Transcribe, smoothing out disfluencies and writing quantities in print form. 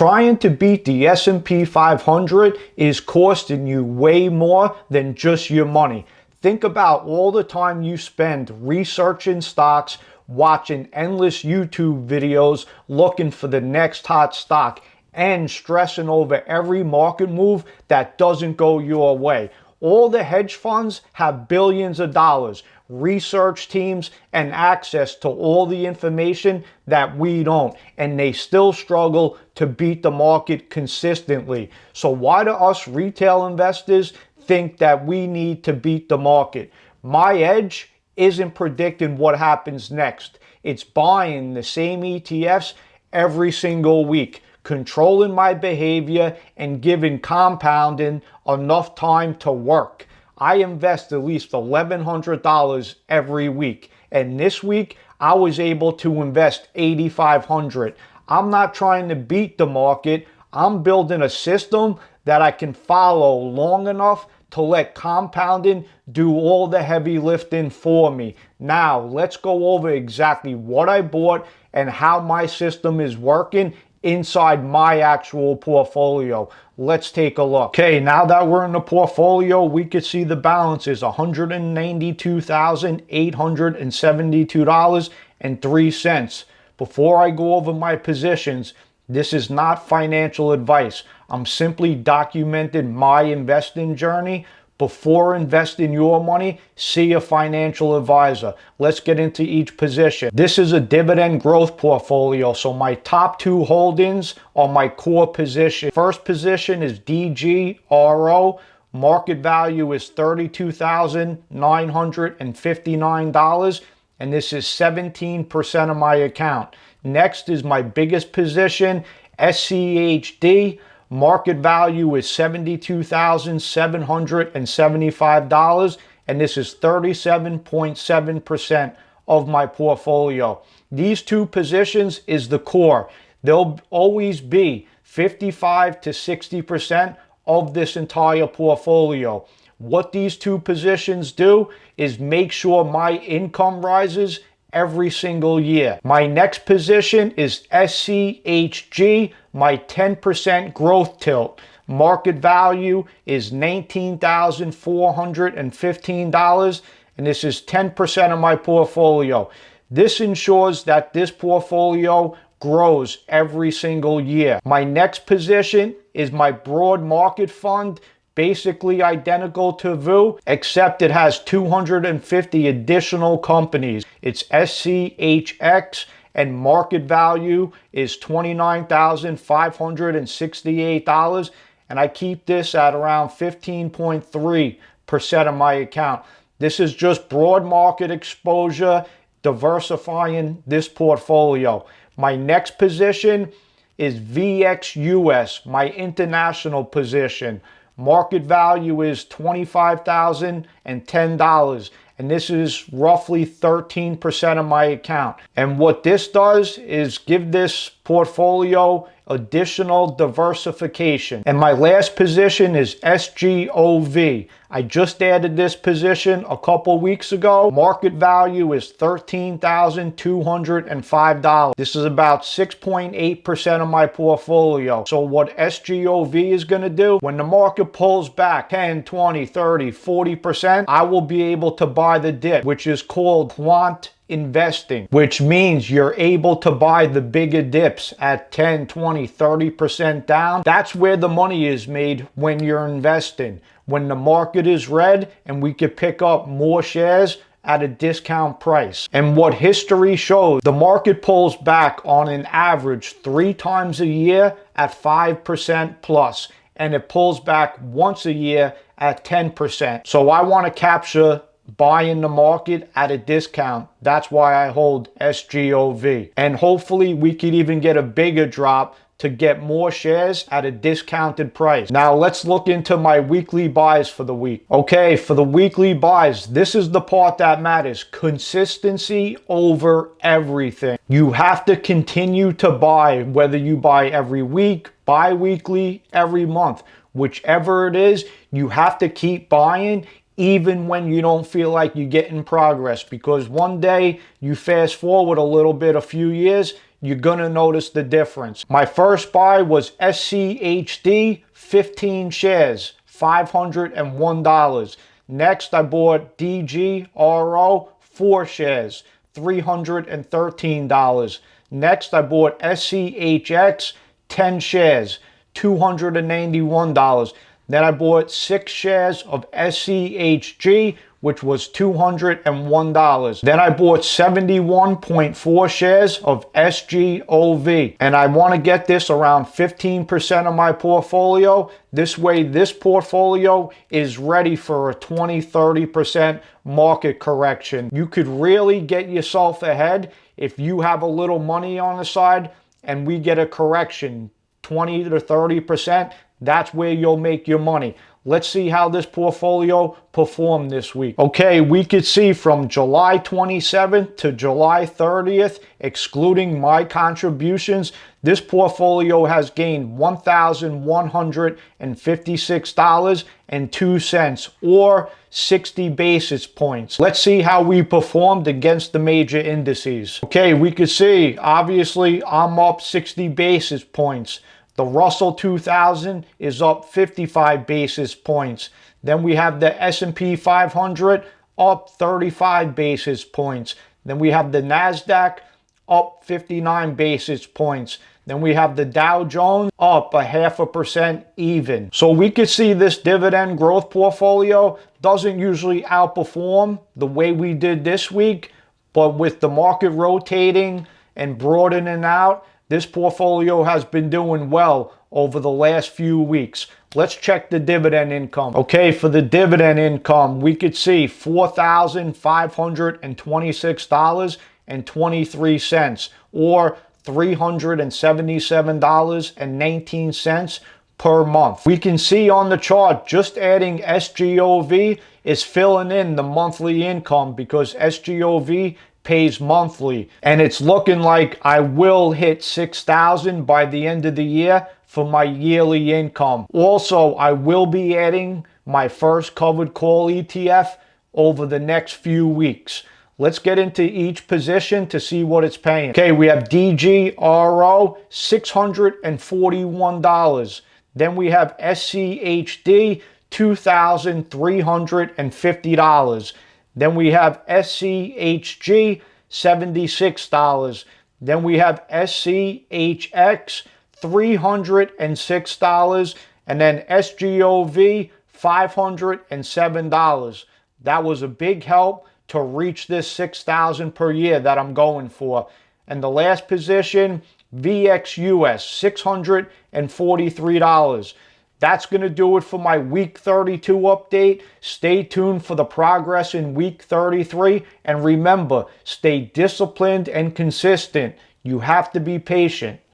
trying to beat the S&P 500 is costing you way more than just your money. Think about all the time you spend researching stocks, watching endless YouTube videos, looking for the next hot stock, and stressing over every market move that doesn't go your way. All the hedge funds have billions of dollars, research teams, and access to all the information that we don't, and they still struggle to beat the market consistently. So why do us retail investors think that we need to beat the market? My edge isn't predicting what happens next. It's buying the same ETFs every single week, controlling my behavior, and giving compounding enough time to work. I invest at least $1,100 every week, and this week I was able to invest $8,500. I'm not trying to beat the market. I'm building a system that I can follow long enough to let compounding do all the heavy lifting for me. Now, let's go over exactly what I bought and how my system is working inside my actual portfolio. Let's take a look. Okay, now that we're in the portfolio, we can see the balance is $192,872.03. Before I go over my positions, this is not financial advice. I'm simply documenting my investing journey. Before investing your money, see a financial advisor. Let's get into each position. This is a dividend growth portfolio, so my top two holdings are my core position. First position is DGRO. Market value is $32,959, and this is 17% of my account. Next is my biggest position, SCHD. Market value is $72,775, and this is 37.7% of my portfolio. These two positions is the core. They'll always be 55 to 60% of this entire portfolio. What these two positions do is make sure my income rises every single year. My next position is SCHG, my 10% growth tilt. Market value is $19,415, and this is 10% of my portfolio. This ensures that this portfolio grows every single year. My next position is my broad market fund, basically identical to VU, except it has 250 additional companies. It's SCHX, and market value is $29,568, and I keep this at around 15.3% of my account. This is just broad market exposure, diversifying this portfolio. My next position is VXUS, my international position. Market value is $25,010, and this is roughly 13% of my account. And what this does is give this portfolio additional diversification. And my last position is SGOV. I just added this position a couple weeks ago. Market value is $13,205. This is about 6.8% of my portfolio. So what SGOV is going to do, when the market pulls back 10, 20, 30, 40%, I will be able to buy the dip, which is called quant investing, which means you're able to buy the bigger dips at 10, 20, 30% down. That's where the money is made when you're investing. When the market is red and we could pick up more shares at a discount price. And what history shows, the market pulls back on an average 3 times a year at 5% plus, and it pulls back once a year at 10%. So I want to capture buying the market at a discount. That's why I hold SGOV. And hopefully we could even get a bigger drop to get more shares at a discounted price. Now let's look into my weekly buys for the week. Okay, for the weekly buys, this is the part that matters. Consistency over everything. You have to continue to buy, whether you buy every week, bi-weekly, every month. Whichever it is, you have to keep buying even when you don't feel like you're getting progress, because one day you fast forward a little bit, a few years, you're gonna notice the difference. My first buy was SCHD, 15 shares, $501. Next, I bought DGRO, 4 shares, $313. Next, I bought SCHX, 10 shares, $291. Then I bought 6 shares of SCHG, which was $201. Then I bought 71.4 shares of SGOV. And I want to get this around 15% of my portfolio. This way, this portfolio is ready for a 20-30% market correction. You could really get yourself ahead if you have a little money on the side and we get a correction, 20 to 30%. That's where you'll make your money. Let's see how this portfolio performed this week. Okay, we could see from July 27th to July 30th, excluding my contributions, this portfolio has gained $1,156.02 or 60 basis points. Let's see how we performed against the major indices. Okay, we could see, obviously, I'm up 60 basis points. The Russell 2000 is up 55 basis points. Then we have the S&P 500 up 35 basis points. Then we have the NASDAQ up 59 basis points. Then we have the Dow Jones up 0.5% even. So we could see this dividend growth portfolio doesn't usually outperform the way we did this week, but with the market rotating and broadening out, this portfolio has been doing well over the last few weeks. Let's check the dividend income. Okay, for the dividend income, we could see $4,526.23 or $377.19 per month. We can see on the chart just adding SGOV is filling in the monthly income because SGOV pays monthly, and it's looking like I will hit 6,000 by the end of the year for my yearly income. Also, I will be adding my first covered call ETF over the next few weeks. Let's get into each position to see what it's paying. Okay, we have DGRO, $641. Then we have SCHD, $2,350. Then we have SCHG, $76. Then we have SCHX, $306. And then SGOV, $507. That was a big help to reach this 6,000 per year that I'm going for. And the last position, VXUS, $643. That's going to do it for my week 32 update. Stay tuned for the progress in week 33. And remember, stay disciplined and consistent. You have to be patient.